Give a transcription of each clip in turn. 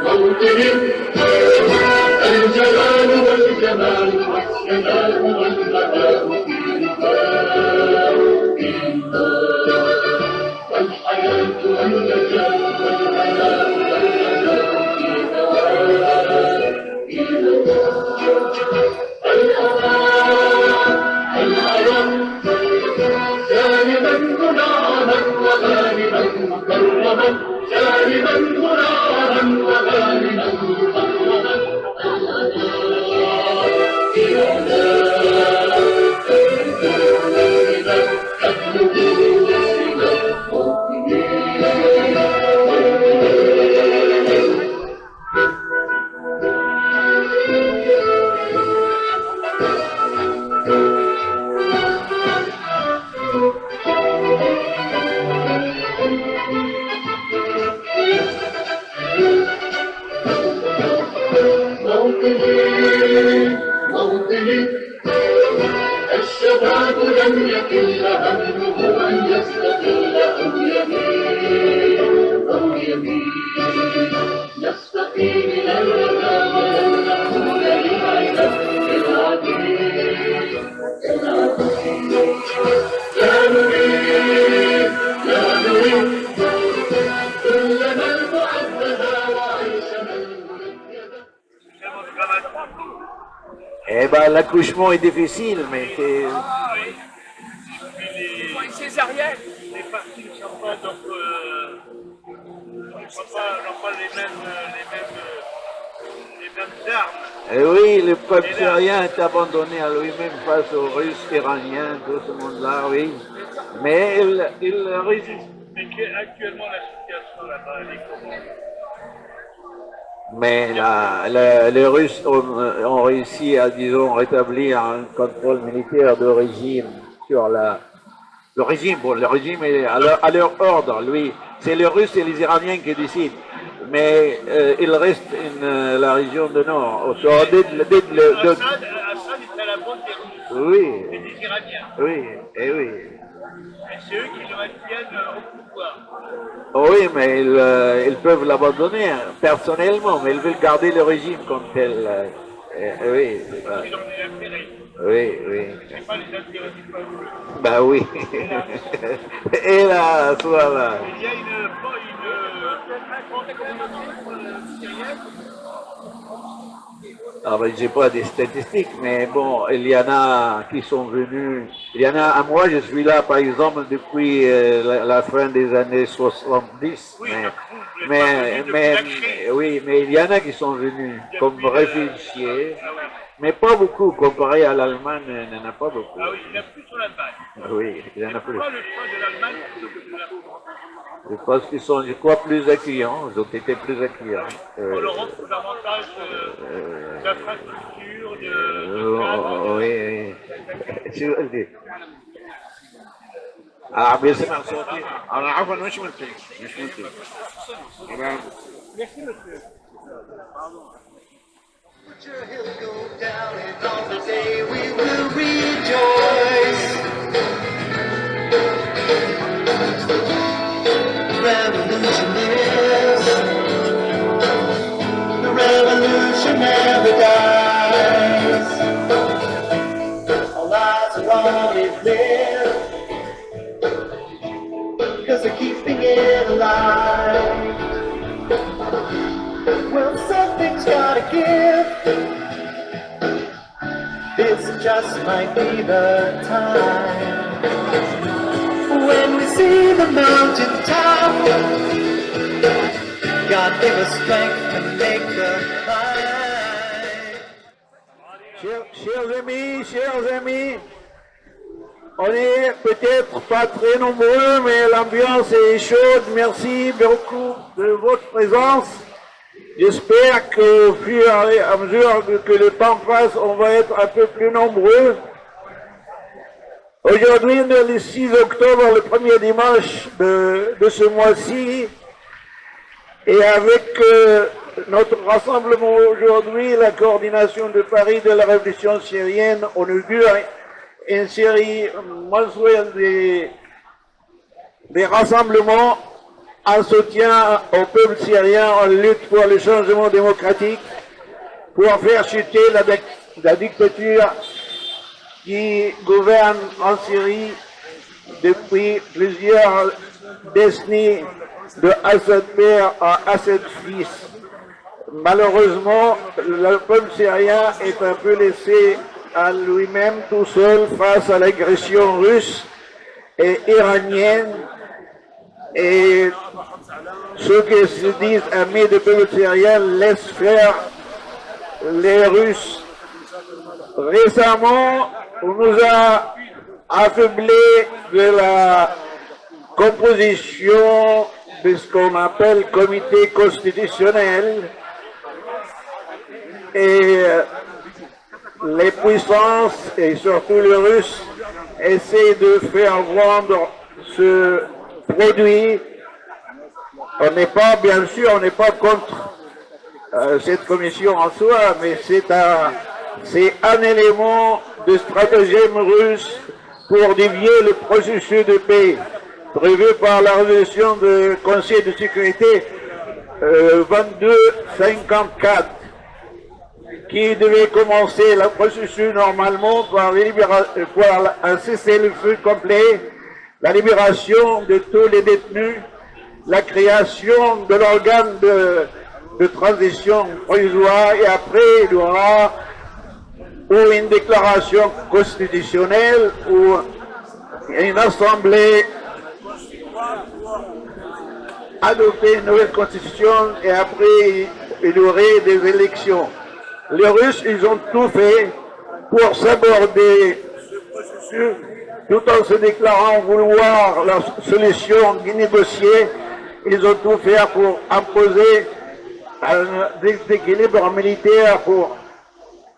موطني الجلال والجمال والشمال والبهاء في والحياة والنجاة والهناء والهناء في الهوى جانبا منعما وغانما مكرما جانبا منعما وغانما مكرما موطني الشباب لم يكن همه أن يستقل أو يميل نستقي من الردى ولن نقول للعيب العديد لا نريد كلنا المعبدة وعيشنا المنكدة. Eh ben, l'accouchement est difficile, mais c'est... Ah oui. Pour une césarienne. Les parties ne sont pas, donc, n'ont pas les mêmes armes. Eh oui, le peuple syrien est abandonné à lui-même face aux Russes, Iraniens, tout ce monde-là, oui. Mais il résiste. Mais actuellement, la situation là-bas, elle est comment? Mais les Russes ont réussi à, disons, rétablir un contrôle militaire de régime sur le régime. Bon, le régime est à leur ordre, lui. C'est les Russes et les Iraniens qui décident. Mais il reste la région du Nord. Assad est à la bande des Russes Oui. et des Iraniens. Oui, et oui. Et c'est eux qui le maintiennent au pouvoir. Oui, mais ils peuvent l'abandonner personnellement, mais ils veulent garder le régime comme tel. Oui, c'est ça. Ils ont des intérêts. Oui, oui. C'est pas les intérêts du peuple. Ben oui. Et là, voilà. Il y a une communauté syrienne. Ah ben, j'ai pas des statistiques, mais bon, il y en a qui sont venus. Il y en a, moi je suis là par exemple depuis la fin des années 70. Oui, mais oui, mais il y en a qui sont venus comme réfugiés, mais pas beaucoup comparé à l'Allemagne, il n'y en a pas beaucoup. Ah oui, il y en a plus sur l'Allemagne. Oui, il y en a plus. Pourquoi le choix de l'Allemagne plutôt que de la France? Je pense qu'ils sont, je crois, plus accueillants. Ils ont été plus accueillants. On leur offre davantage d'infrastructures, de Oui, oui. bien sûr, صوتي. أنا عفوا مش منتج. Merci monsieur. Put your head go down and on the day we will rejoice. Revolutionaries, the revolution never dies. Our lives are only lived because they're keeping it alive. Well, something's gotta give. This just might be the time. When we see the mountain top, God give us strength to make the climb. Chers amis, on est peut-être pas très nombreux, mais l'ambiance est chaude. Merci beaucoup de votre présence. J'espère qu'au fur et à mesure que le temps passe, on va être un peu plus nombreux. Aujourd'hui, on est le 6 octobre, le premier dimanche de ce mois-ci. Et avec notre rassemblement aujourd'hui, la coordination de Paris de la Révolution syrienne, on augure une série mensuelle des rassemblements en soutien au peuple syrien en lutte pour le changement démocratique, pour faire chuter la dictature qui gouverne en Syrie depuis plusieurs décennies, de Assad père à Assad fils. Malheureusement, le peuple syrien est un peu laissé à lui-même tout seul face à l'agression russe et iranienne. Et ceux qui se disent amis du peuple syrien laissent faire les Russes. Récemment, on nous a affublés de la composition de ce qu'on appelle comité constitutionnel, et les puissances, et surtout les Russes, essaient de faire vendre ce produit. On n'est pas, bien sûr, on n'est pas contre cette commission en soi, mais c'est un élément de stratagème russe pour dévier le processus de paix prévu par la résolution du Conseil de sécurité 2254, qui devait commencer le processus normalement par un cessez-le-feu complet, la libération de tous les détenus, la création de l'organe de transition provisoire, et après il y aura ou une déclaration constitutionnelle ou une assemblée adopter une nouvelle constitution, et après il y aurait des élections. Les Russes, ils ont tout fait pour s'aborder ce processus tout en se déclarant vouloir la solution négociée. Ils ont tout fait pour imposer un déséquilibre militaire, pour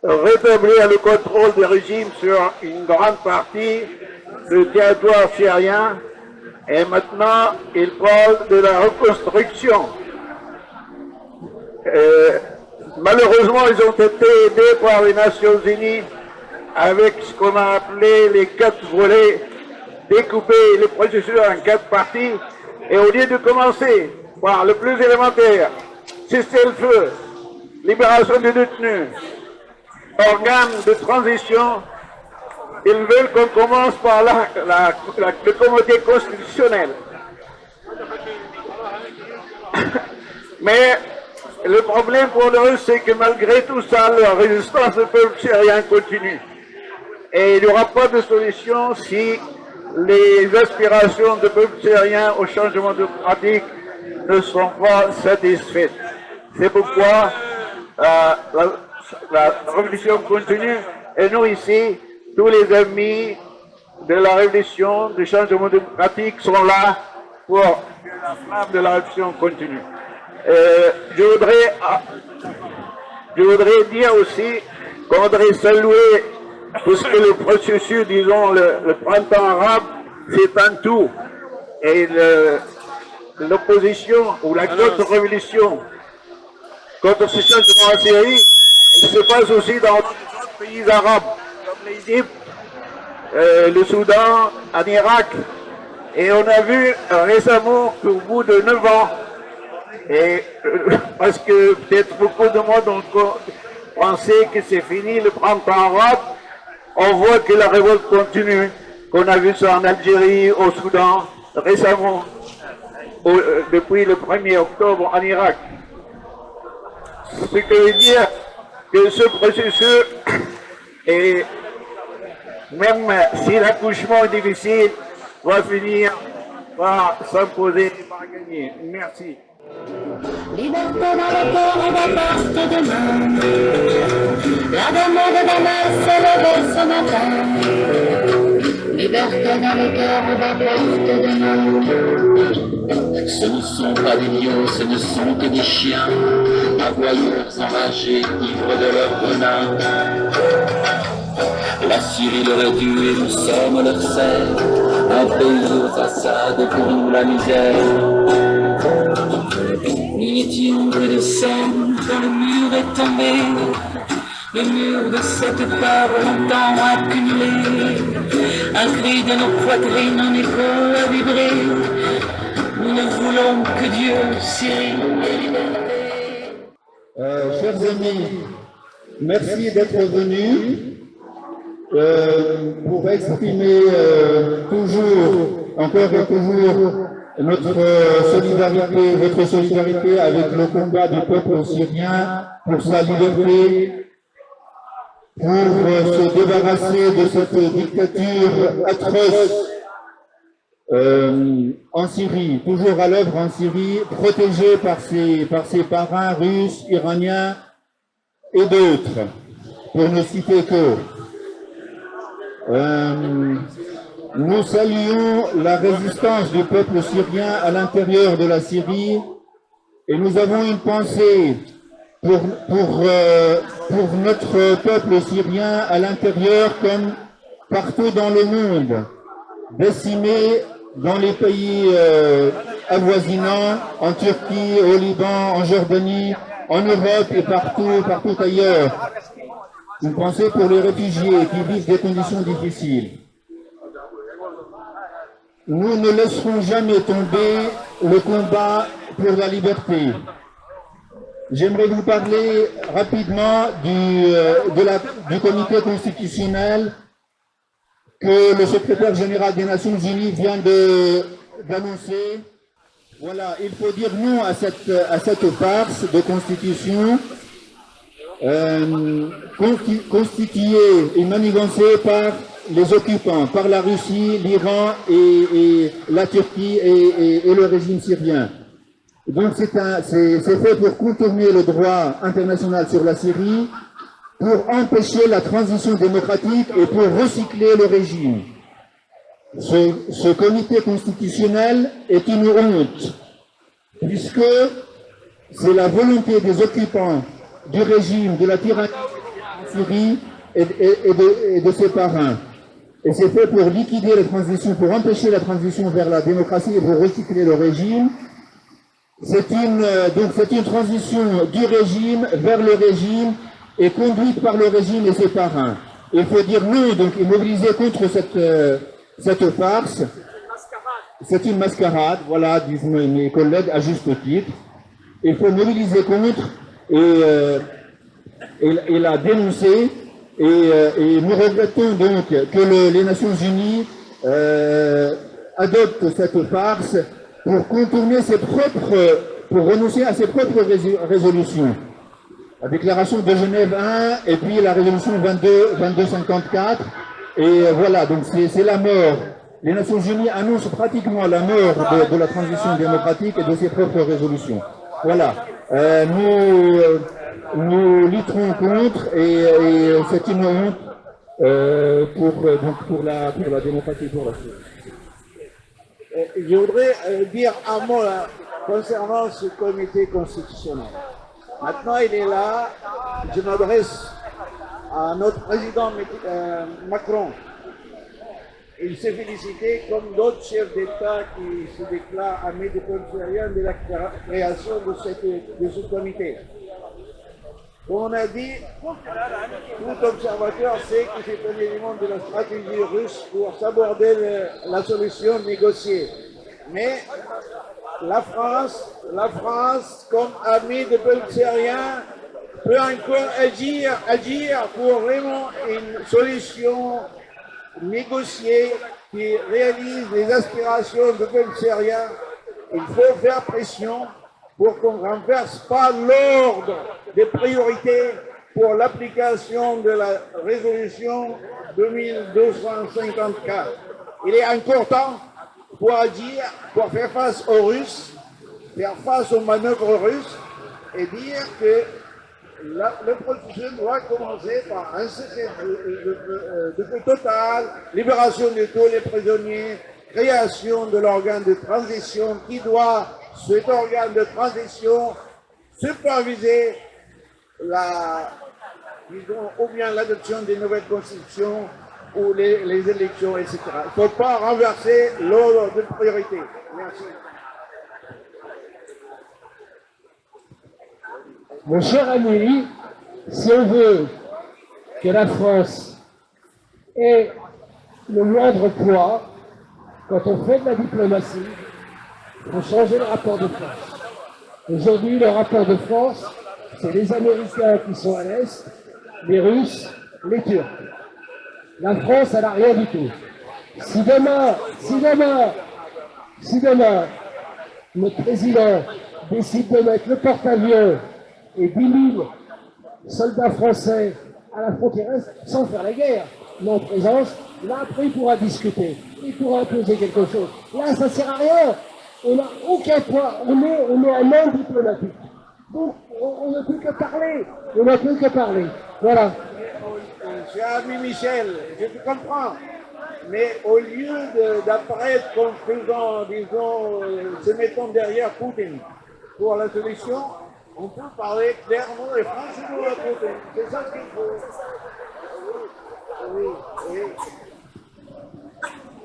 rétablir le contrôle du régime sur une grande partie du territoire syrien. Et maintenant, ils parlent de la reconstruction. Malheureusement, ils ont été aidés par les Nations Unies avec ce qu'on a appelé les 4 volets, découper le processus en 4 parties. Et au lieu de commencer par le plus élémentaire, cesser le feu, libération des détenus, organes de transition, ils veulent qu'on commence par le comité constitutionnel. Mais le problème pour les Russes, c'est que malgré tout ça, la résistance du peuple syrien continue. Et il n'y aura pas de solution si les aspirations du peuple syrien au changement démocratique ne sont pas satisfaites. C'est pourquoi la révolution continue, et nous ici, tous les amis de la révolution, du changement démocratique sont là pour que la flamme de la révolution continue. Je voudrais dire aussi qu'on voudrait saluer, puisque le processus, disons, le printemps arabe, c'est un tout. Et l'opposition ou la contre-révolution contre ce changement en Syrie, il se passe aussi dans d'autres pays arabes, comme l'Égypte, le Soudan, en Irak. Et on a vu récemment qu'au bout de 9 ans, et parce que peut-être beaucoup de monde ont pensé que c'est fini le printemps arabe, on voit que la révolte continue, qu'on a vu ça en Algérie, au Soudan, récemment, depuis le 1er octobre en Irak. Ce qui veut dire que ce processus, et même si l'accouchement est difficile, va finir par s'imposer et par gagner. Merci. Liberté dans le cœur et des portes demain. La dame de Damas s'est levée ce matin. Liberté dans le cœur et des portes demain. Ce ne sont pas des lions, ce ne sont que des chiens, aboyeurs enragés, ivres de leur venin. La Syrie leur est due et nous sommes leur serfs, un pays aux façades pour nous la misère. Nous n'étions que des scènes quand le mur est tombé, le mur de cette peur longtemps accumulée. Un cri de nos poitrines en écho a vibré. Nous ne nous voulons que Dieu, Syrie et liberté. Chers amis, merci d'être venus pour exprimer encore et toujours votre solidarité avec le combat du peuple syrien pour sa liberté, pour se débarrasser de cette dictature atroce en Syrie, toujours à l'œuvre en Syrie, protégée par ses parrains russes, iraniens et d'autres, pour ne citer que. Nous saluons la résistance du peuple syrien à l'intérieur de la Syrie et nous avons une pensée pour notre peuple syrien à l'intérieur comme partout dans le monde, décimé dans les pays avoisinants, en Turquie, au Liban, en Jordanie, en Europe et partout ailleurs. Une pensée pour les réfugiés qui vivent des conditions difficiles. Nous ne laisserons jamais tomber le combat pour la liberté. J'aimerais vous parler rapidement du comité constitutionnel que le secrétaire général des Nations Unies vient d'annoncer. Voilà, il faut dire non à cette farce de constitution constituée et manigancée par les occupants, par la Russie, l'Iran et la Turquie et le régime syrien. Donc c'est fait pour contourner le droit international sur la Syrie, pour empêcher la transition démocratique et pour recycler le régime. Ce comité constitutionnel est une honte, puisque c'est la volonté des occupants du régime, de la tyrannie en Syrie et de ses parrains. Et c'est fait pour liquider la transition, pour empêcher la transition vers la démocratie et pour recycler le régime. C'est une transition du régime vers le régime et conduite par le régime et ses parrains. Il faut dire non, donc, et mobiliser contre cette farce. C'est une mascarade, voilà, disent mes collègues, à juste titre. Il faut mobiliser contre et la dénoncer. Et nous regrettons donc que les Nations Unies adoptent cette farce pour contourner pour renoncer à ses propres résolutions. La déclaration de Genève 1 et puis la résolution 2254. Et voilà, donc c'est la mort. Les Nations Unies annoncent pratiquement la mort de la transition démocratique et de ses propres résolutions. Voilà. Nous lutterons contre et c'est une honte pour la démocratie, pour la Syrie. Je voudrais dire un mot là, concernant ce comité constitutionnel. Maintenant, il est là. Je m'adresse à notre président Macron. Il s'est félicité, comme d'autres chefs d'État qui se déclarent amis du peuple syrien, de la création de ce comité. Comme on a dit, tout observateur sait que c'est un élément de la stratégie russe pour s'aborder la solution négociée. Mais la France, comme amie du peuple syrien, peut encore agir pour vraiment une solution négociée qui réalise les aspirations du peuple syrien. Il faut faire pression pour qu'on ne renverse pas l'ordre des priorités pour l'application de la résolution 2254. Il est encore temps pour agir, pour faire face aux Russes, faire face aux manœuvres russes et dire que le processus doit commencer par un cessez-le-feu total, libération de tous les prisonniers, création de l'organe de transition qui doit, cet organe de transition, superviser ou bien l'adoption des nouvelles constitutions ou les élections, etc. Il ne faut pas renverser l'ordre de priorité. Merci. Mon cher ami, si on veut que la France ait le moindre poids quand on fait de la diplomatie, Il faut changer le rapport de force. Aujourd'hui, le rapport de force, c'est les Américains qui sont à l'Est, les Russes, les Turcs. La France, elle n'a rien du tout. Si demain, notre président décide de mettre le porte-avions et 10 000 soldats français à la frontière est, sans faire la guerre, mais en présence, là après il pourra discuter, il pourra imposer quelque chose. Là, ça ne sert à rien. On n'a aucun point, on est un monde diplomatique. Donc, on ne peut que parler. On ne peut que parler. Voilà. Cher ami Michel, je te comprends. Mais au lieu d'apparaître comme faisant, disons, se mettant derrière Poutine pour la solution, on peut parler clairement et franchement à Poutine. C'est ça ce qu'il faut. Oui, oui.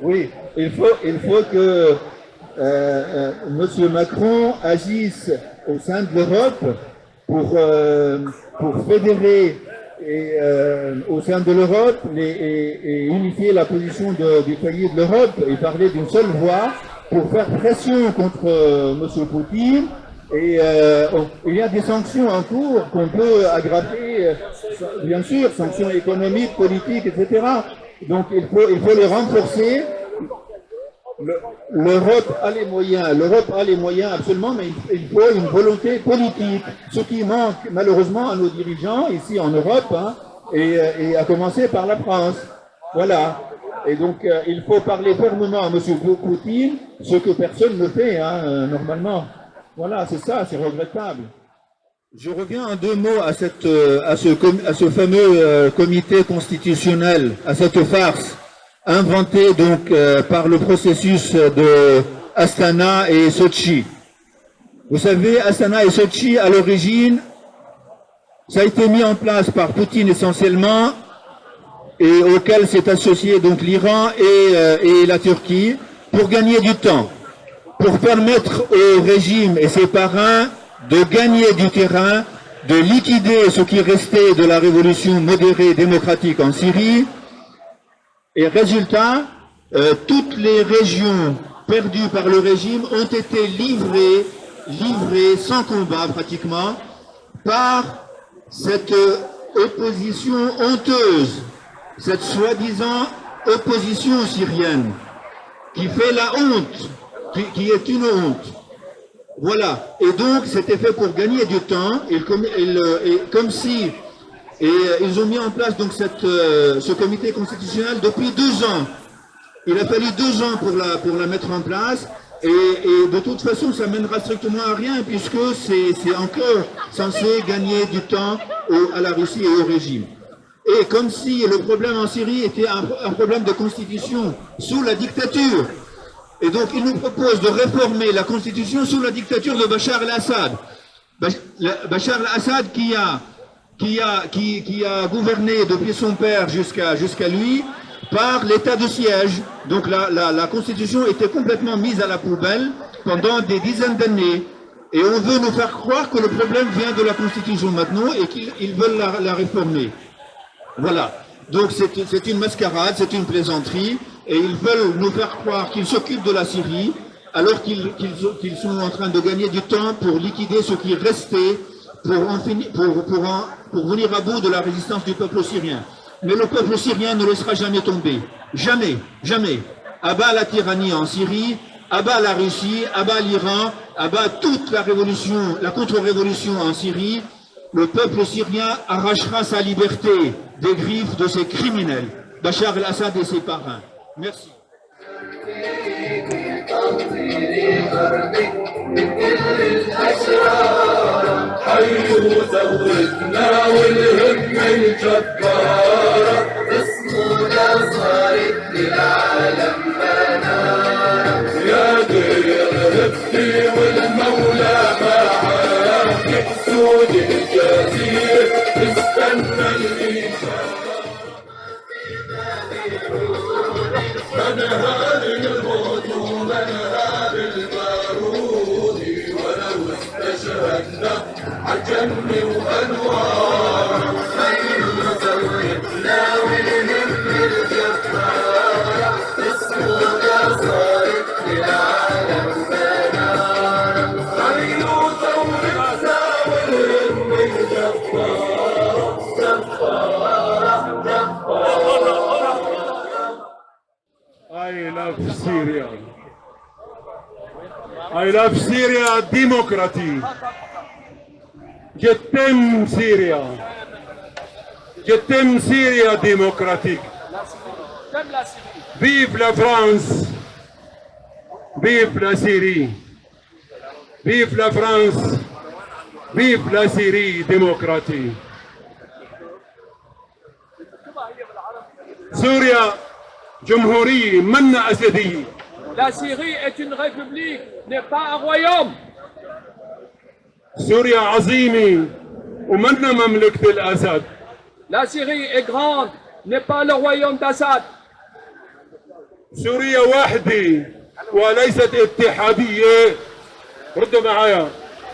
Oui, il faut que M. Macron agisse au sein de l'Europe pour fédérer au sein de l'Europe et unifier la position du pays de l'Europe et parler d'une seule voix pour faire pression contre M. Poutine. Et il y a des sanctions en cours qu'on peut aggraver, bien sûr, sanctions économiques, politiques, etc. Donc il faut les renforcer. L'Europe a les moyens absolument, mais il faut une volonté politique, ce qui manque malheureusement à nos dirigeants ici en Europe, hein, et à commencer par la France. Voilà. Et donc il faut parler fermement à M. Poutine, ce que personne ne fait hein, normalement. Voilà, c'est ça, c'est regrettable. Je reviens en 2 mots à ce fameux comité constitutionnel, à cette farce inventée donc par le processus de Astana et Sochi. Vous savez, Astana et Sochi, à l'origine, ça a été mis en place par Poutine essentiellement, et auquel s'est associé donc l'Iran et la Turquie, pour gagner du temps, pour permettre au régime et ses parrains de gagner du terrain, de liquider ce qui restait de la révolution modérée démocratique en Syrie. Et résultat, toutes les régions perdues par le régime ont été livrées sans combat pratiquement par cette opposition honteuse, cette soi-disant opposition syrienne, qui fait la honte, qui est une honte. Voilà. Et donc, c'était fait pour gagner du temps, ils ont mis en place donc ce comité constitutionnel depuis 2 ans. Il a fallu 2 ans pour la mettre en place, et de toute façon, ça mènera strictement à rien, puisque c'est encore censé gagner du temps à la Russie et au régime. Et comme si le problème en Syrie était un problème de constitution sous la dictature. Et donc, il nous propose de réformer la constitution sous la dictature de Bachar el-Assad. Bachar el-Assad qui a gouverné depuis son père jusqu'à lui par l'état de siège. Donc la constitution était complètement mise à la poubelle pendant des dizaines d'années. Et on veut nous faire croire que le problème vient de la constitution maintenant et qu'ils veulent la réformer. Voilà. Donc c'est une mascarade, c'est une plaisanterie, et ils veulent nous faire croire qu'ils s'occupent de la Syrie, alors qu'ils sont en train de gagner du temps pour liquider ce qui restait, pour venir à bout de la résistance du peuple syrien. Mais le peuple syrien ne laissera jamais tomber. Jamais, jamais. Abat la tyrannie en Syrie, abat la Russie, abat l'Iran, abat toute la révolution, la contre-révolution en Syrie. Le peuple syrien arrachera sa liberté des griffes de ces criminels, Bachar el-Assad et ses parrains. Merci. حيوا ثورتنا والهمة الجبارة اسمنا صارت للعالم منارة يا دير هبتي والمولى معاك سود الجزير استنى الإشارة منها للموت ومنها بالبارود ولو استشهدنا عالجن وأنوار خير زودنا والهم الجبارة اسمنا صارت للعالم منار I love Syria democracy. Je t'aime Syria. Je t'aime Syria démocratique. J'aime la Syrie. Vive la France. Vive la Syrie. Vive la France. Vive la Syrie démocratique. سوريا جمهورية منا أسدية. La Syrie est une république, n'est pas un royaume. سوريا عظيمة ومنا مملكة الأسد. La Syrie est grande, n'est pas le royaume d'Assad. سوريا واحدة وليست اتحادية. ردوا معايا.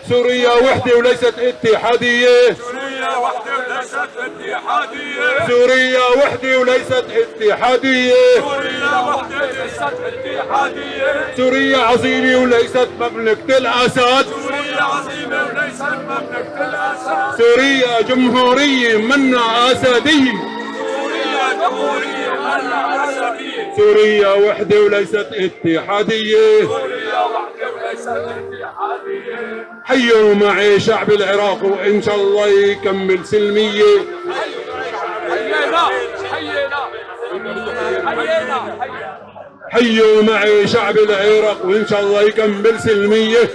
سوريا وحدة وليست اتحادية. سوريا وحدة وليست اتحادية. سوريا وحدة وليست اتحادية. سوريا وحدة وليست اتحادية. سوريا عظيمة وليست مملكة الأسد. سوريا عظيمة وليست مملكة الأسد. سوريا جمهورية منا أسدية. سوريا جمهورية منا أسدية. سوريا وحدة وليست اتحادية. سوريا وحدة وليست اتحادية. حيوا معي شعب العراق وإن شاء الله يكمل سلمية. حيينا حيينا حيينا. حيوا معي شعب العراق وإن شاء الله يكمل سلمية.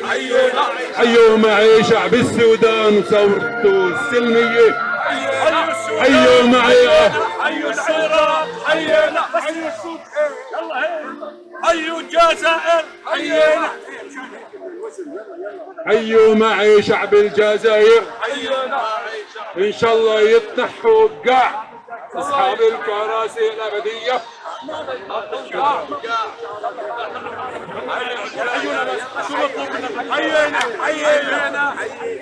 حيوا معي شعب السودان ثورته السلمية. حيوا معي حيوا العراق. حيينا. حيوا السودان. حيوا الجزائر. حيينا. حيوا معي شعب الجزائر. حيينا. إن شاء الله يتنحوا قاع أصحاب الكراسي الأبدية. حيينا. حيينا.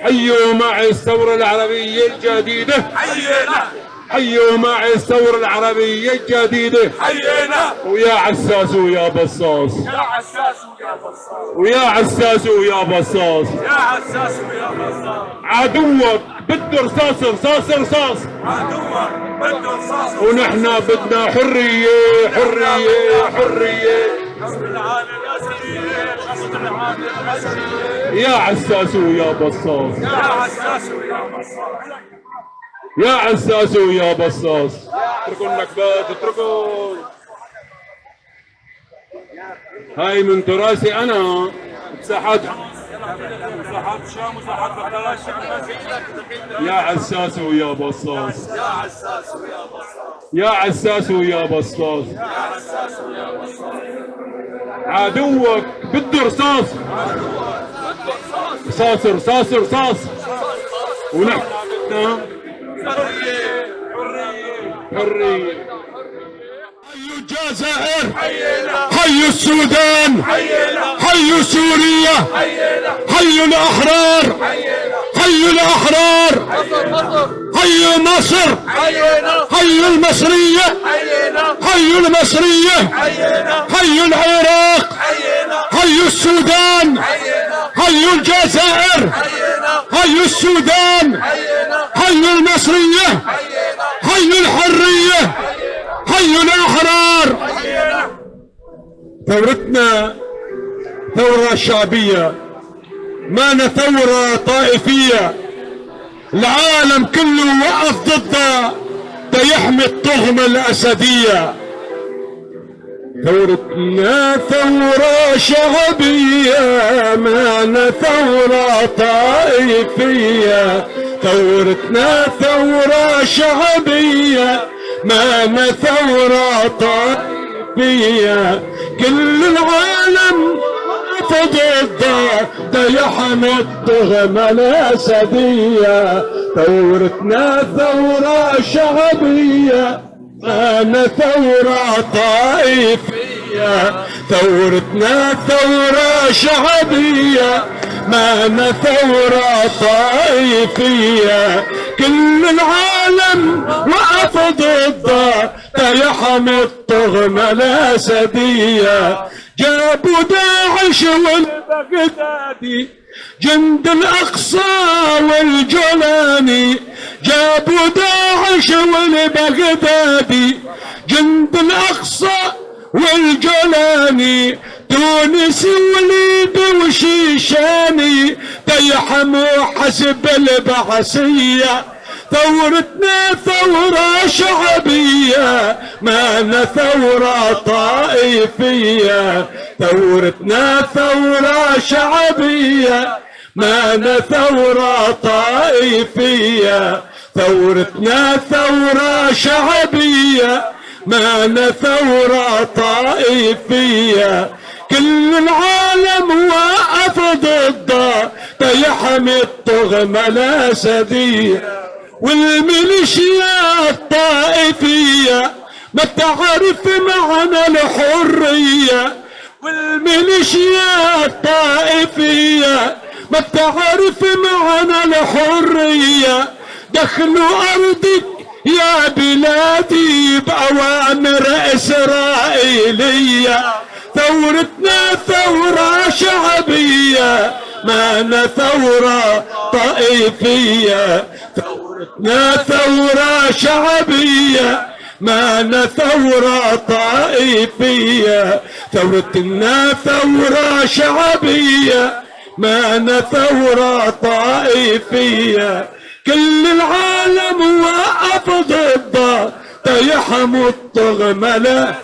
حيوا معي الثورة العربية الجديدة. حيينا. حيوا معي الثورة العربية الجديدة. حيينا. ويا عساس ويا بصاص. يا عساس ويا بصاص. ويا عساس ويا بصاص. يا عساس ويا بصاص. عدوك بده رصاص رصاص رصاص. عدوك بده رصاص. ونحن بدنا حرية حرية حرية. غصب العالم الأسدية. غصب العالم الأسدية. يا عساس ويا بصاص. يا عساس ويا بصاص. يا عساس ويا بصاص. اتركوا النكبات اتركوا. هاي من تراثي انا. مساحات مساحات الشام ومساحات بغداد. يا عساس ويا بصاص. يا عساس ويا بصاص. يا عساس ويا بصاص. يا عساس ويا بصاص. عدوك بده رصاص. رصاص رصاص رصاص. ونحن بدنا حرية. حرية. حرية. حيوا الجزائر. حيينا. حيوا السودان. حيينا. حيوا سوريا. حيينا. حيوا الأحرار. حيينا. حيوا الأحرار. مصر مصر. حيوا مصر. حيينا. حيوا المصرية. حيينا. حيوا المصرية. حيينا. حيوا العراق. حيينا. حيوا السودان. حيينا. حيوا الجزائر. حيينا. حيوا السودان. حيينا. حيوا المصرية. حيينا. حيوا الحرية. حيوا الأحرار. حيينا. ثورتنا ثورة شعبية، ما ثورة طائفية. العالم كله وقف ضدها تيحمي الطغمة الأسدية. ثورتنا ثورة شعبية، ما ثورة طائفية. ثورتنا ثورة شعبية، ما ثورة طائفية. كل العالم وقف ضدها تيحمي الطغمة الأسدية. ثورتنا ثورة شعبية، ما ثورة طائفية. ثورتنا ثورة شعبية، ما ثورة طائفية. كل العالم وقف ضدها تيحمي الطغمة الأسدية. جابوا داعش والبغدادي، جند الأقصى والجولاني. جابوا داعش والبغدادي، جند الأقصى والجولاني. تونس وليبي وشيشاني تيحموا حسب البعثية. ثورتنا ثورة شعبية ما ثورة طائفية. ثورتنا ثورة شعبية ما ثورة طائفية. ثورتنا ثورة شعبية ما ثورة طائفية. كل العالم وقف ضده تيحمي الطغمة الأسدية. والميليشيا الطائفية ما بتعرف معنى الحرية. والميليشيا الطائفية ما بتعرف معنى الحرية. دخلوا أرضك يا بلادي بأوامر إسرائيلية. ثورتنا ثورة شعبية ما ثورة طائفية. ثورتنا ثورة شعبية ما ثورة طائفية. ثورتنا ثورة شعبية ما ثورة طائفية. كل العالم وقف ضده تيحموا الطغمة الأسدية.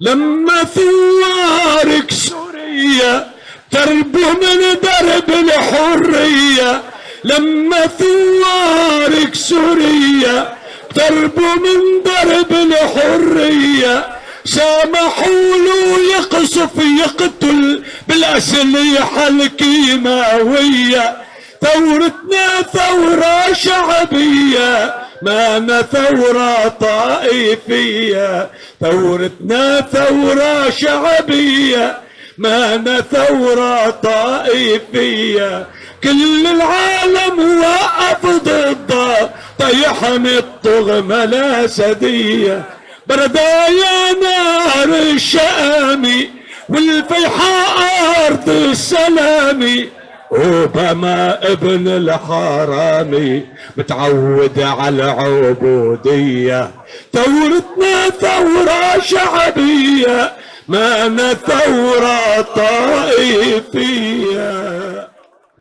لما ثوارك سوريا تربوا من درب الحرية. لما ثوارك سوريا تربوا من درب الحرية. سامحوا له يقصف يقتل بالأسلحة الكيماوية. ثورتنا ثورة شعبية ما ثورة طائفية. ثورتنا ثورة شعبية ما ثورة طائفية. كل العالم وقف ضده تيحمي الطغمة الأسدية. بردايا نار الشامي والفيحاء أرض السلامي. أوباما ابن الحرامي متعود على العبودية. ثورتنا ثورة شعبية ما ثورة طائفية.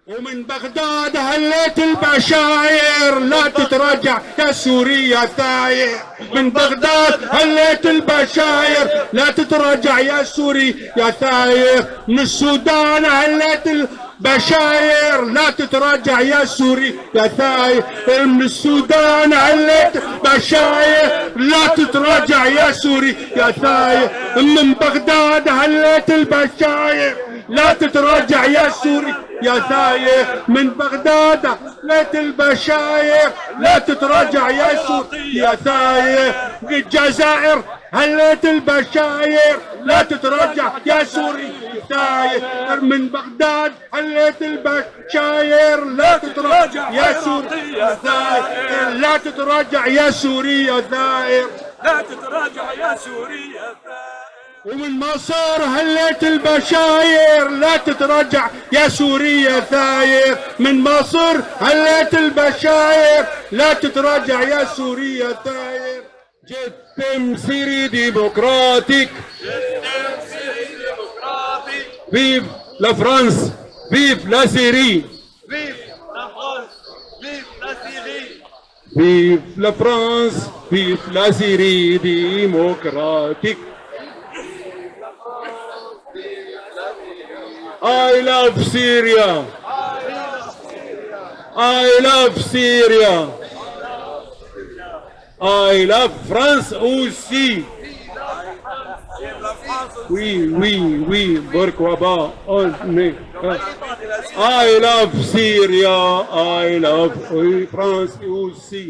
ومن بغداد هليت البشاير لا تتراجع يا سوريا ثاير. من بغداد هليت البشاير لا تتراجع يا سوري يا ثاير. من السودان هليت البشاير لا تتراجع يا سوري يا ثاير. من السودان هليت بشاير لا تتراجع يا سوري يا ثاير. من بغداد هليت البشاير لا تتراجع يا سوري يا ثاير. من بغداد هليت البشاير لا تتراجع يا سوري يا ثاير. الجزائر هليت البشاير لا تتراجع يا سوري يا ثاير. من بغداد هليت البشاير لا تتراجع يا سوري يا ثاير. لا تتراجع يا سوري يا ثاير. لا تتراجع يا سوريا ثائر. ومن مصر هليت البشاير لا تتراجع يا سوريا ثاير. من مصر هليت البشاير لا تتراجع يا سوريا ثاير. جد تمثيلي ديمقراطيك. فيف لا فرانس. فيف لا سيري. Vive la France, vive la Syrie. Vive la France, vive la Syrie démocratique. I love Syria. I love Syria. I love France aussi. Oui, oui, oui, pourquoi pas. I love Syria. I love France aussi.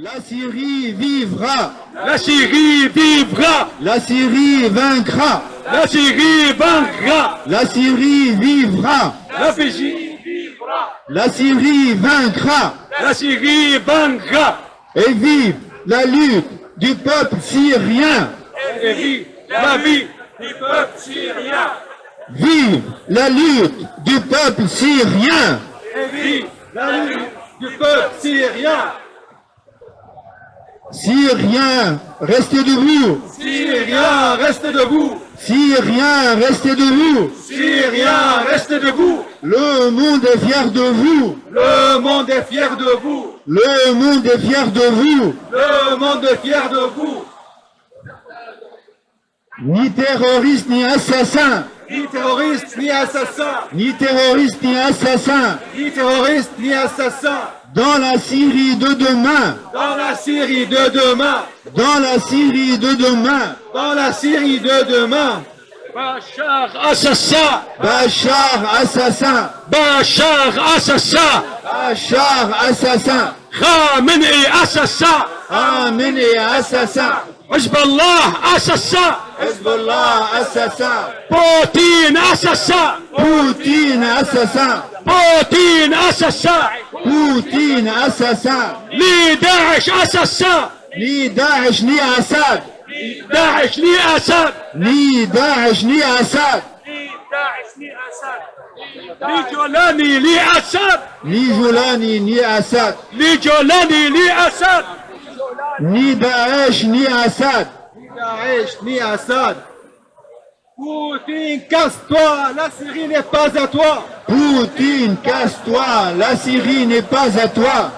La Syrie vivra. La Syrie vivra. La Syrie vaincra. La Syrie vaincra. La Syrie vivra. La Syrie vivra. La Syrie vaincra. La Syrie vaincra. Et vive la lutte du peuple syrien. Et vive la vie du peuple syrien. Vive la lutte du peuple syrien. Et vive la lutte du peuple syrien. Syriens, restez debout. Syriens, restez debout. Syriens, restez debout. Syriens, restez debout. Le monde est fier de vous. Le monde est fier de vous. Le monde est fier de vous. Le monde est fier de vous. Ni terroristes ni assassins. Ni terroristes, ni assassins. Ni terroristes ni assassins. Ni terroristes, ni assassins. Dans la Syrie de demain. Dans la Syrie de demain. Dans la Syrie de demain. Dans la Syrie de demain. Bachar assassin. Bachar assassin. Bachar assassin. Bachar assassin. Khamenei assassin. Khamenei assassin. Hezbollah assassin. Hezbollah assassin. Poutine assassin. Poutine assassin. Poutine assassin. Poutine assassin. Li Daesh assassin. Ni Daesh ni Assad. Daesh ni Assad. Ni Daesh ni Assad. Li Jolani li Assad. Ni Jolani ni Assad. Li Jolani li Assad. Ni Daesh ni Assad. Daesh ni Assad. Poutine, casse-toi, la Syrie n'est pas à toi. Poutine, casse-toi, la Syrie n'est pas à toi.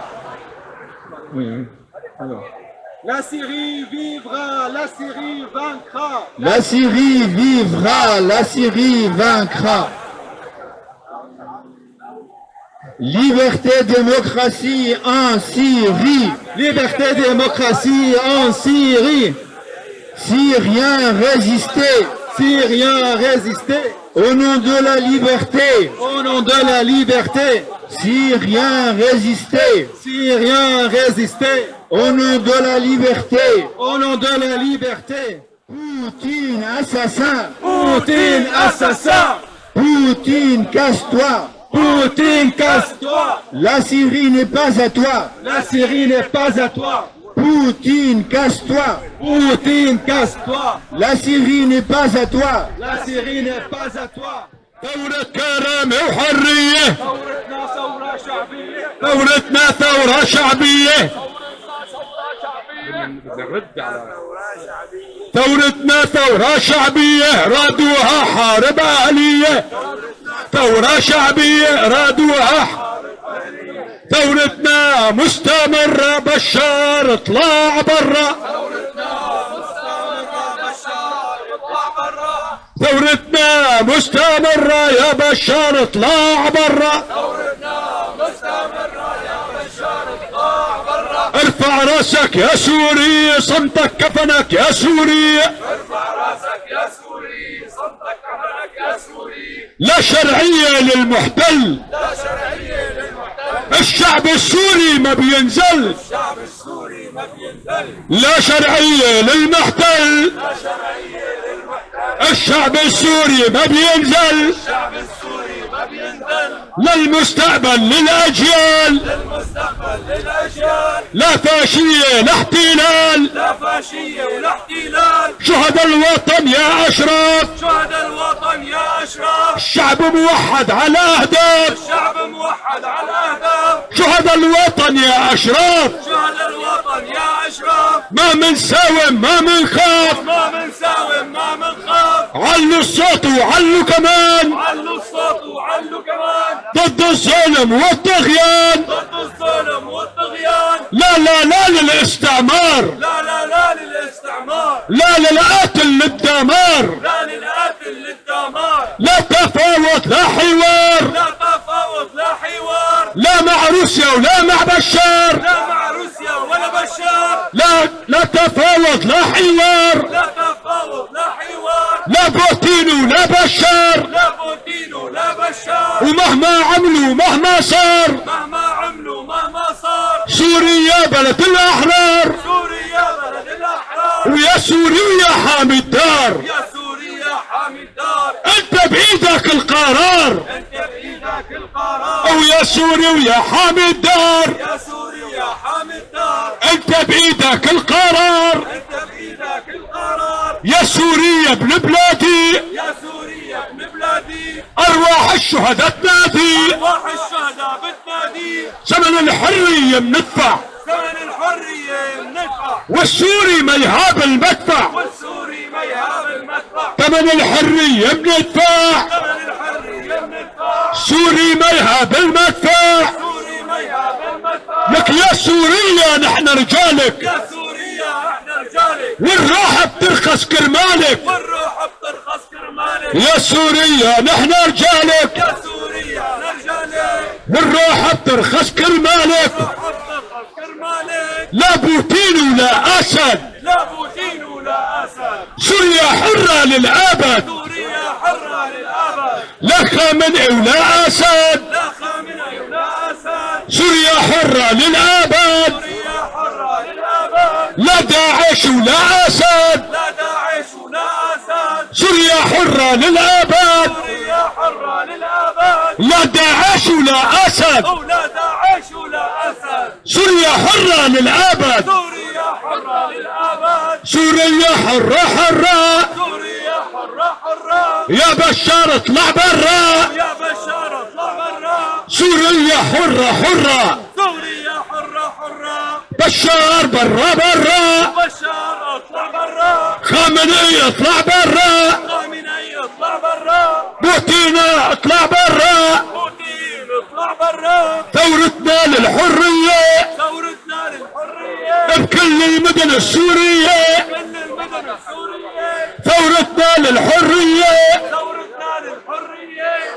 La Syrie vivra, la Syrie vaincra. La Syrie vivra, la Syrie vaincra. Liberté, démocratie en Syrie. Liberté, démocratie en Syrie. Syriens, résistez. Syriens, résistez. Au nom de la liberté. Au nom de la liberté. Syriens, résistez. Syriens, résistez. Au nom de la liberté. Au nom de la liberté. Poutine, assassin. Poutine, assassin. Poutine, casse-toi. Poutine, casse-toi. La Syrie n'est pas à toi. La Syrie n'est pas à toi. Poutine, casse-toi. Poutine, casse-toi. La Syrie n'est pas à toi. La Syrie n'est pas à toi. ثورة كرامة وحرية. ثورتنا ثورة شعبية. ثورتنا ثورة شعبية. ثورتنا ثورة شعبية رادوها حرب أهلية. ثورة شعبية رادوها. ثورتنا مستمرة بشار اطلع برا. ثورتنا مستمرة يا بشار اطلع برا. ارفع راسك يا سوري صمتك كفنك يا سوري. ارفع راسك يا سوري صمتك كفنك يا سوري. لا شرعية للمحتل. لا شرعية للمحتل. الشعب السوري ما بينزل. الشعب السوري ما بينزل. لا شرعية للمحتل. لا شرعية للمحتل. الشعب السوري ما بينزل. الشعب السوري ما بينزل. للمستقبل للأجيال. للمستقبل للأجيال. لا فاشية لا احتلال. لا فاشية ولا احتلال. شهداء الوطن يا أشراف. شهداء الوطن يا أشراف. الشعب موحد على أهداف. الشعب موحد على أهداف. شهداء الوطن يا أشراف. شهداء الوطن يا أشراف. ما منساوم ما منخاف. ما منساوم ما منخاف. علوا الصوت وعلوا كمان. علوا الصوت وعلوا كمان. ضد الظلم والطغيان. ضد الظلم والطغيان. لا لا لا للاستعمار. لا لا لا للاستعمار. لا للقتل للدمار. لا للقتل للدمار. لا تفاوض لا حوار. لا تفاوض لا حوار. لا مع روسيا ولا مع بشار. لا مع روسيا ولا بشار. لا تفاوض لا حوار. لا تفاوض لا حوار. لا بوتين ولا بشار. لا بوتين ولا بشار. ومهما عملوا مهما صار. مهما عملوا مهما صار. سوريا بلد الأحرار. سوريا بلد الأحرار. ويا سوري ويا حامي الدار. يا سوريا حامي الدار. انت بإيدك القرار. انت بإيدك القرار. ويا سوري ويا حامي الدار. يا سوريا حامي الدار. انت بإيدك القرار. انت بإيدك القرار. يا سوريا ابن بلادي. يا سوريا ابن بلادي. أرواح الشهداء تنادي. أرواح الشهداء بتنادي. ثمن الحرية بندفع. ثمن الحرية بندفع. والسوري ما يهاب المدفع. والسوري ما يهاب المدفع. ثمن الحرية بندفع سوري ما يهاب المدفع لك يا سوريا نحن رجالك والروح بترخص كرمالك يا سوريا نحن رجالك والروح بترخص كرمالك لا بوتين ولا اسد سوريا حرة للابد لا خامنئي ولا اسد سوريا حرة للابد لا داعش ولا اسد سوريا حرة للابد لا داعش ولا اسد سوريا حرة للابد سوريا حرة حرة يا بشار اطلع برا سوريا حرة حرة بشار برا برا خامنئي اطلع برا بوتين اطلع برا ثورتنا للحرية بكل المدن السورية ثورتنا للحرية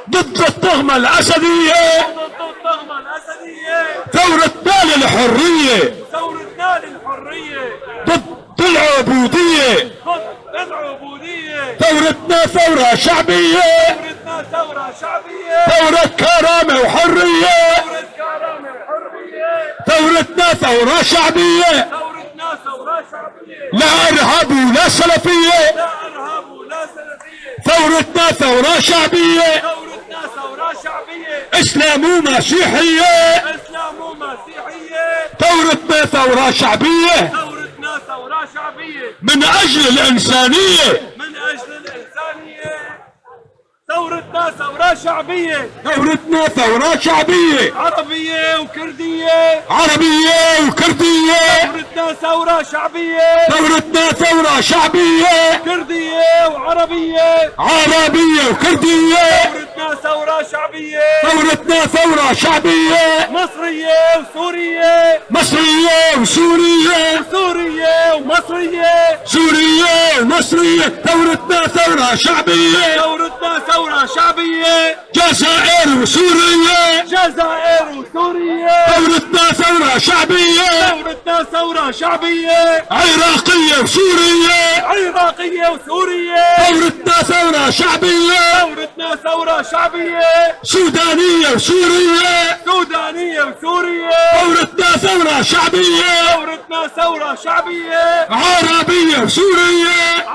ضد الطغمة الأسدية ثورتنا للحرية ضد العبودية ثورتنا ثورة شعبية ثورة كرامة وحرية ثورتنا ثورة شعبية لا إرهاب ولا سلفية ثورتنا ثورة شعبية إسلام ومسيحية ثورتنا ثورة شعبية من أجل الإنسانية ثورتنا ثورة شعبية ثورتنا ثورة شعبية عربية وكردية ثورتنا ثورة شعبية ثورتنا ثورة شعبية كردية وعربية وكردية ثورتنا ثورة شعبية ثورتنا ثورة شعبية مصرية وسورية وسورية سورية ومصرية ثورتنا ثورة شعبية ثورتنا ثورة شعبية جزائر وسورية ثورتنا ثورة شعبية ثورتنا ثورة شعبية عراقية وسورية ثورتنا ثورة شعبية ثورتنا ثورة شعبية سودانية وسورية ثورتنا ثورة شعبية ثورتنا ثورة شعبية عربية وسورية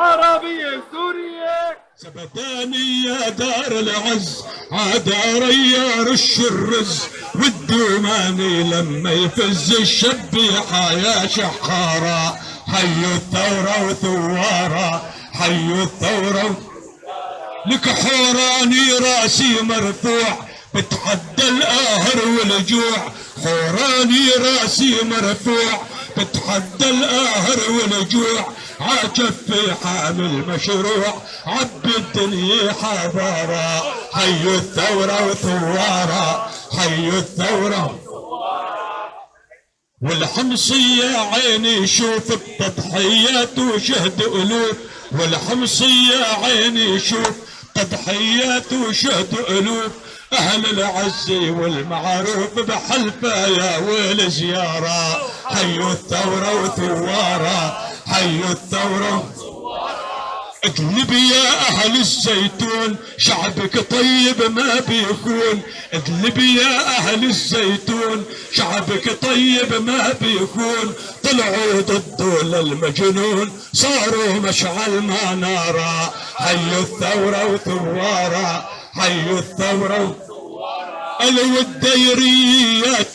سبتاني يا دار العز عدار يا رش الرز والدوماني لما يفز الشبيحة يا شحارة حي الثورة وثوارة حي الثورة لك حوراني راسي مرفوع بتحدى القهر والجوع حوراني راسي مرفوع بتحدى القهر والجوع عجفي حامل مشروع عبي الدنيا حضارة حي الثورة وثوارة حي الثورة والحمصية عيني شوف التضحيات وشهد ألوف والحمصية عيني شوف تضحيات وشهد ألوف أهل العز والمعروف بحلفة يا ويل زيارة حي الثورة وثوارة حي الثورة اقلب يا أهل الزيتون شعبك طيب ما بيكون اقلب يا أهل الزيتون شعبك طيب ما بيكون طلعوا ضده للمجنون صاروا مشعل ما نارا حي الثورة وثوارة حي الثورة ألو الديريات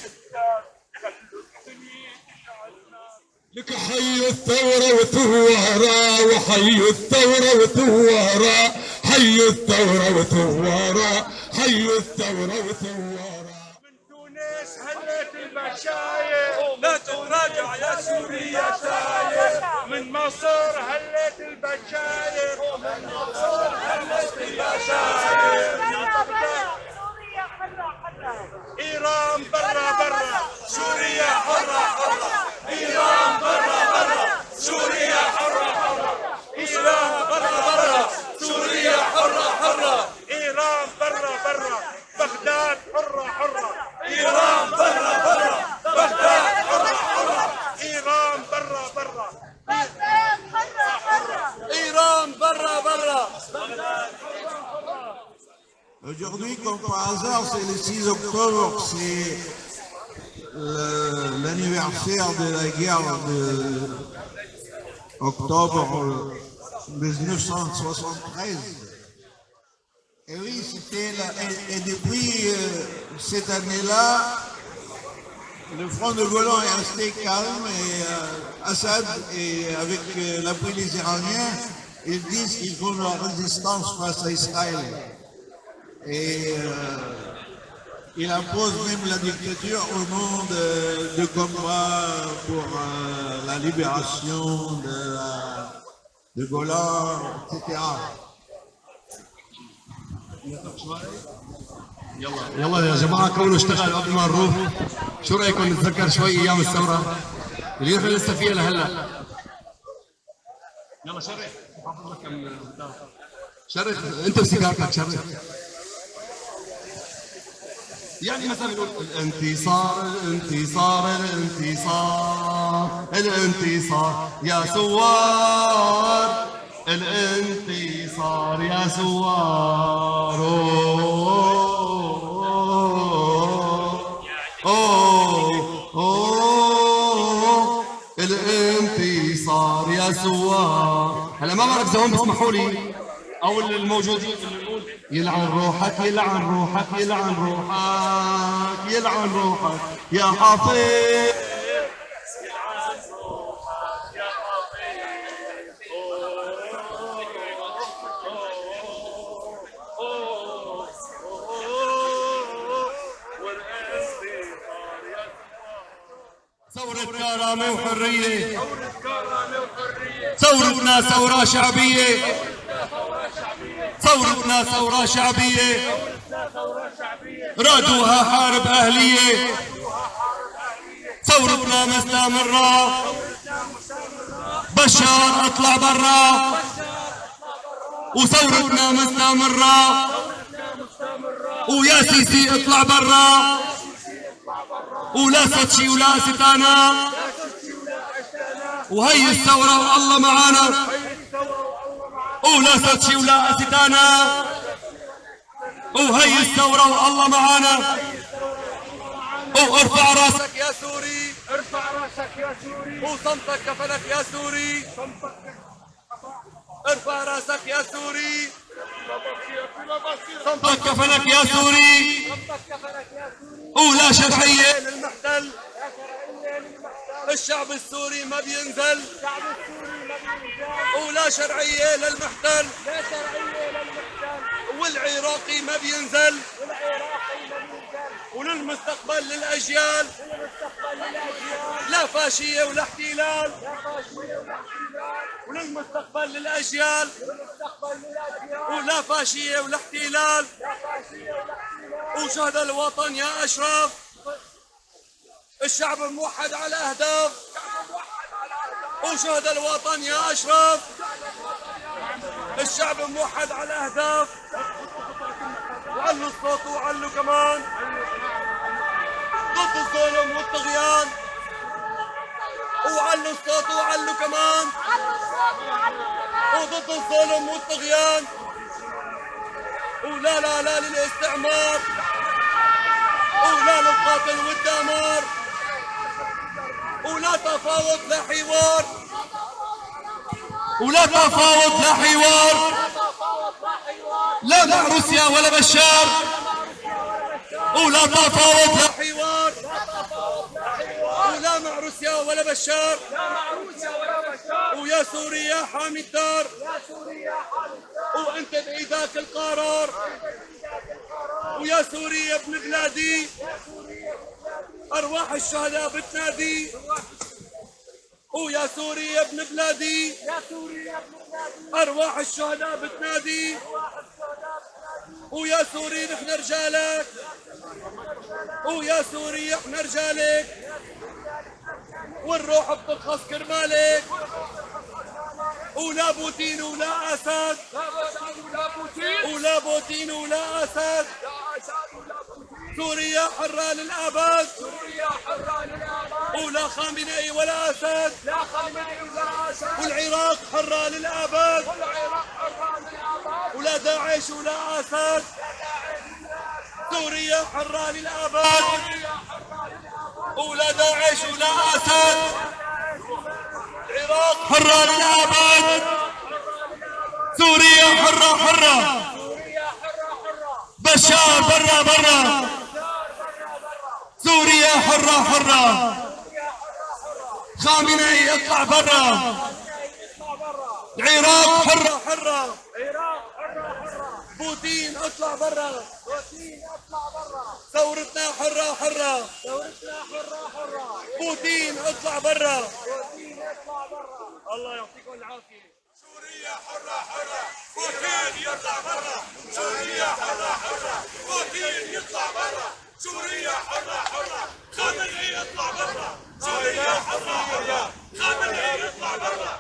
لك حي الثورة وثوارة وحي الثورة وثوارة حي الثورة وثوارة حي الثورة وثوارة من تونس هلت البشاير لا تراجع يا سوريا ساير من مصر هلت البشاير من مصر هلت البشاير إيران برا برا سوريا حرة حرة إيران برا برا سوريا حرة حرة إيران برا برا سوريا حرة حرة إيران برا برا بغداد حرة حرة إيران برا برا بغداد حرة حرة إيران برا برا بغداد حرة حرة إيران برا برا Aujourd'hui, comme par hasard, c'est le 6 octobre, c'est l'anniversaire de la guerre de octobre 1973. Et oui, c'était et depuis cette année-là, le front de Golan est resté calme et Assad, et avec l'appui des Iraniens, ils disent qu'ils font la résistance face à Israël. Et il impose même la dictature au nom de combat pour la libération de Golan, etc. يلا يا جماعة كونوا اشتغل قبل ما نروح. شو رأيكم نتذكر شوي أيام الثورة اللي نحن لسه فيها لهلا؟ يلا شرف شرف أنت بسيجارتك شرف. يعني مثلا نقول الانتصار الانتصار الانتصار الانتصار يا ثوار الانتصار يا ثوار. الانتصار يا ثوار. هلا ما بعرف اذا هون بيسمحوا لي او الموجودين اللي يقول يلعن روحك يلعن روحك يلعن روحك يلعن روحك يا حافظ. ثورة كرامة وحرية ثورتنا ثورة شعبية ثورتنا ثورة شعبية رادوها حرب أهلية ثورتنا مستمرة بشار اطلع برا وثورتنا مستمرة ويا سيسي اطلع برا ولا ستشي ولا ستانا وهي الثورة والله معانا ولا ستشي ولا ستانا وهي الثورة والله معانا. وارفع راسك يا سوري ارفع راسك يا سوري وصمتك كفنك يا سوري ارفع راسك يا سوري صمتك كفنك يا سوري ولا شرعية للمحتل. الشعب السوري ما بينزل ولا شرعية للمحتل والعراقي ما بينزل وللمستقبل للأجيال لا فاشية ولا احتلال وللمستقبل للأجيال ولا فاشية ولا احتلال. وشهد الوطن يا أشراف الشعب موحد على أهداف وشهد الوطن يا أشراف الشعب موحد على أهداف. وعلوا الصوت وعلوا كمان ضد الظلم والطغيان وعلوا الصوت وعلوا كمان وضد الظلم والطغيان. ولا لا لا للاستعمار ولا للقتل والدمار ولا تفاوض لا حوار ولا تفاوض لا حوار لا مع روسيا ولا بشار ولا تفاوض لا حوار ولا مع روسيا ولا بشار. ويا سوريا حامي الدار وانت بايدك القرار ويا سوريا ابن بلادي أرواح الشهداء بتنادي ويا سوريا ابن بلادي، أرواح الشهداء بتنادي ويا سوري نحن رجالك، ويا سوري احنا رجالك، والروح بترخص كرمالك، ولا بوتين ولا أسد، ولا بوتين ولا أسد، سوريا حرة للأبد، ولا خامنئي ولا أسد، والعراق حرة للأبد، ولا داعش ولا أسد، سوريا حرة للأبد، ولا داعش ولا أسد، العراق حرة للأبد، سوريا حرة حرة، بشار برا برا، سوريا حرة حرة، خامنئي اطلع برا، العراق حرة حرة، بوتين اطلع برا، ثورتنا حرة حرة، بوتين اطلع برا، الله يعطيكم العافية. سوريا حرة حرة، بوتين يطلع برا، سوريا حرة حرة، بوتين يطلع برا، سوريا حرة حرة، خامنئي يطلع برا، سوريا حرة حرة، خامنئي يطلع برا،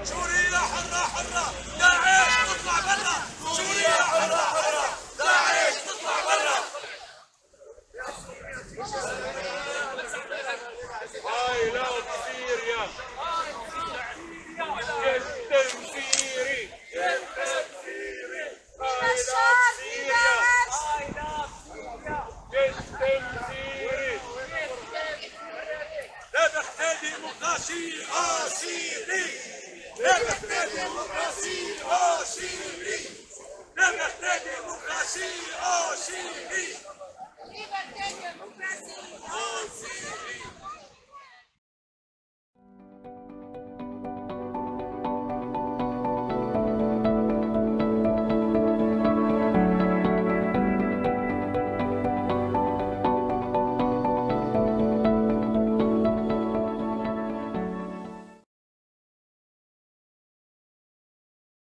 سوريا حرة حرة، داعش تطلع برا، سوريا حرة حرة، داعش تطلع برا. هاي لو سوريا جيش تنفيري، بشار في داعش، جيش تنفيري، لا تحتاج ديمقراطية عاشيري، لا تحتاج ديمقراطية عاشيري، لا تحتاج ديمقراطية عاشيري.